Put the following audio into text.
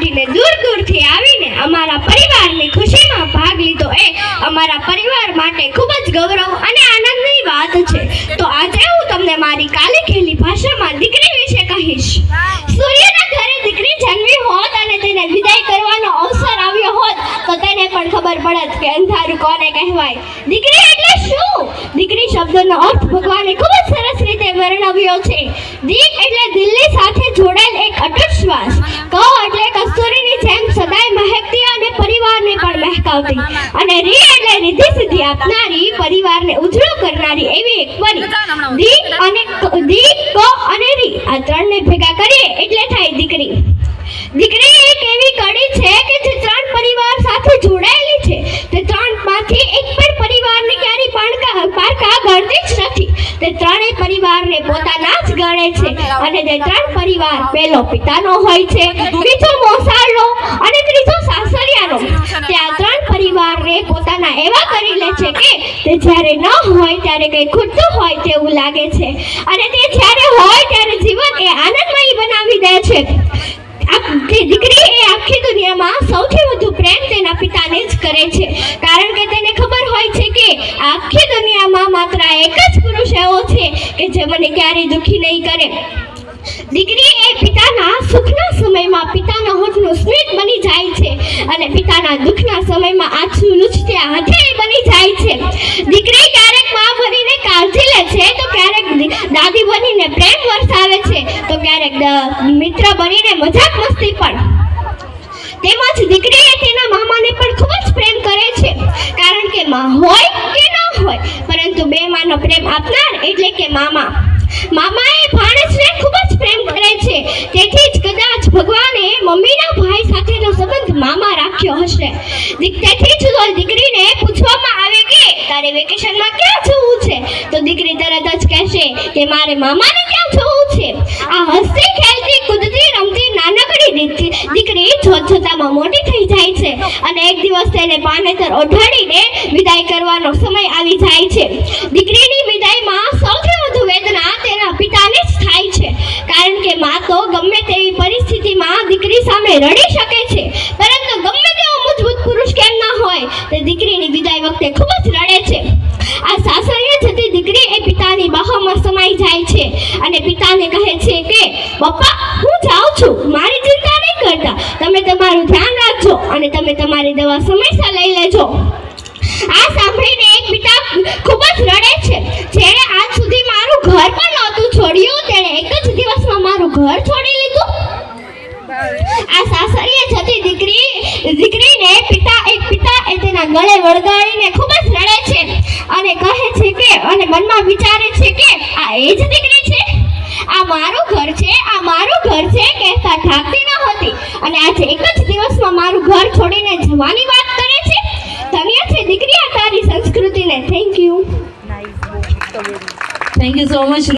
કાઢીને દૂર દૂરથી આવીને અમારા પરિવારની ખુશીમાં ભાગ લીધો એ અમારા પરિવાર માટે ખૂબ જ ગૌરવ અને આનંદની વાત છે. તો આજે હું તમને મારી કાલી ખેલી ભાષામાં દીકરી વિશે કહીશ. સૂર્યના ઘરે દીકરી જન્મી હોત અને તેને વિદાય કરવાનો અવસર આવ્યો હોત તો તેને પણ ખબર પડત કે અંધારું કોને કહેવાય. દીકરી એટલે શું? દીકરી શબ્દનો અર્થ ભગવાને ખૂબ જ સરસ રીતે વર્ણવ્યો છે. દીક એટલે દિલની સાથે જોડાયેલ એક અટૂટ શ્વાસ. ક એટલે કસ્તુરીની જેમ સદાય મહેકતી અને પરિવારને પણ મહેકાવતી. અને રી એટલે રિદ્ધિ સિદ્ધિ આપનારી, પરિવારને ઉજળો કરનારી એવી એક પરી. દી ક અને રી આ ત્રણને ભેગા કરીએ એટલે થાય દીકરી. દીકરી એક એવી કડી છે કે જે ત્રણ પરિવાર સાથે જોડાયેલી છે. તે ત્રણમાંથી એક પણ પરિવારને ક્યારેય પારકા ગણતી જ નથી. તે ત્રણેય પરિવારને પોતાના જ ગણે છે. અને તે ત્રણ પરિવાર પહેલો પિતાનો હોય છે, બીજો મોસાળનો અને ત્રીજો સાસરિયાનો. તે આ ત્રણ પરિવારને પોતાના એવા કરી લે છે કે તે જ્યારે ન હોય ત્યારે કંઈ ખૂટતું હોય તેવું લાગે છે, અને તે જ્યારે હોય ત્યારે જીવન એ આનંદમય બનાવી દે છે. દીકરી એ આખી દુનિયામાં સૌથી વધુ પ્રેમ તેના પિતાને જ કરે છે, કારણ કે તેને ખબર હોય છે કે આખી દુનિયામાં માત્ર એક જ પુરુષ એવો છે કે જે મને ક્યારેય દુખી નહીં કરે. દીકરી એ પિતાના સુખના સમયમાં પિતાના હોઠનું સ્મિત બની જાય છે અને પિતાના દુઃખના સમયમાં આછું લૂછતી હથેળી બની જાય છે. દીકરી ક્યારેક મા બનીને કાળજી લે છે, તો ક્યારેક દાદી બનીને પ્રેમ વરસાવે છે, તો ક્યારેક મિત્ર બનીને મજાક મસ્તી પણ. તેમજ દીકરી એ તેના મામાને પણ ખૂબ જ પ્રેમ કરે છે, કારણ કે માં હોય કે ન હોય પરંતુ બે માનો પ્રેમ આપનાર એટલે કે મામા. મામા એ ભાણેજને ખૂબ જ પ્રેમ કરે છે, તેથી જ કદાચ ભગવાને મમ્મીના ભાઈ સાથેનો સંબંધ મામા રાખ્યો હશે. તેથી જ દીકરીને પૂછવામાં આવે કે તારે વેકેશનમાં ક્યાં જવું છે, તો દીકરી તરત જ કહેશે કે મારે મામાને ક્યાં જવું છે. આ હસતી ખેલતી કૂદતી રમતી નાનકડી દીકરી જોતજોતામાં મોટી થઈ જાય છે અને એક દિવસ તેને પાનેતર ઓઢાડીને વિદાય કરવાનો સમય આવી જાય છે. દીકરીની વિદાયમાં સૌથી વધુ વેદના તેના પિતાને જ થાય છે, કારણ કે માં તો ગમે તેવી પરિસ્થિતિમાં દીકરી સામે રડી શકે છે, પરંતુ ગમે તેવો મજબૂત પુરુષ કેમ ન હોય તે દીકરીની વિદાય વખતે ખૂબ જ રડે છે. આ સાસરીએ જતી દીકરી એ પિતાની બાહોમાં સમાઈ જાય છે અને પિતાને કહે છે કે પપ્પા હું જાઉં છું, મારી ચિંતા નહીં કરતા, તમે તમારું ધ્યાન રાખજો અને તમે તમારી દવા સમયસર લઈ લેજો. આ સાંભળીને એક પિતા ખૂબ જ રડે છે. જેણે આજ સુધી મારું ઘર પણ નહોતું છોડ્યું, તેણે એક જ દિવસમાં મારું ઘર છોડી લીધું. આ સાસરીએ જતી દીકરીને પિતા એ તેના ગળે વળગાડીને ખૂબ જ રડે છે અને કહે છે કે અને મનમાં વિચારે છે કે આ એ જ દીકરી છે, આ મારું ઘર છે, આ મારું ઘર છે કહેતા ઠાકતી ન હતી અને આજે એક જ દિવસમાં મારું ઘર છોડીને જવાની વાત કરે છે. ધન્ય છે દીકરી આ તારી સંસ્કૃતિને. Thank you so much.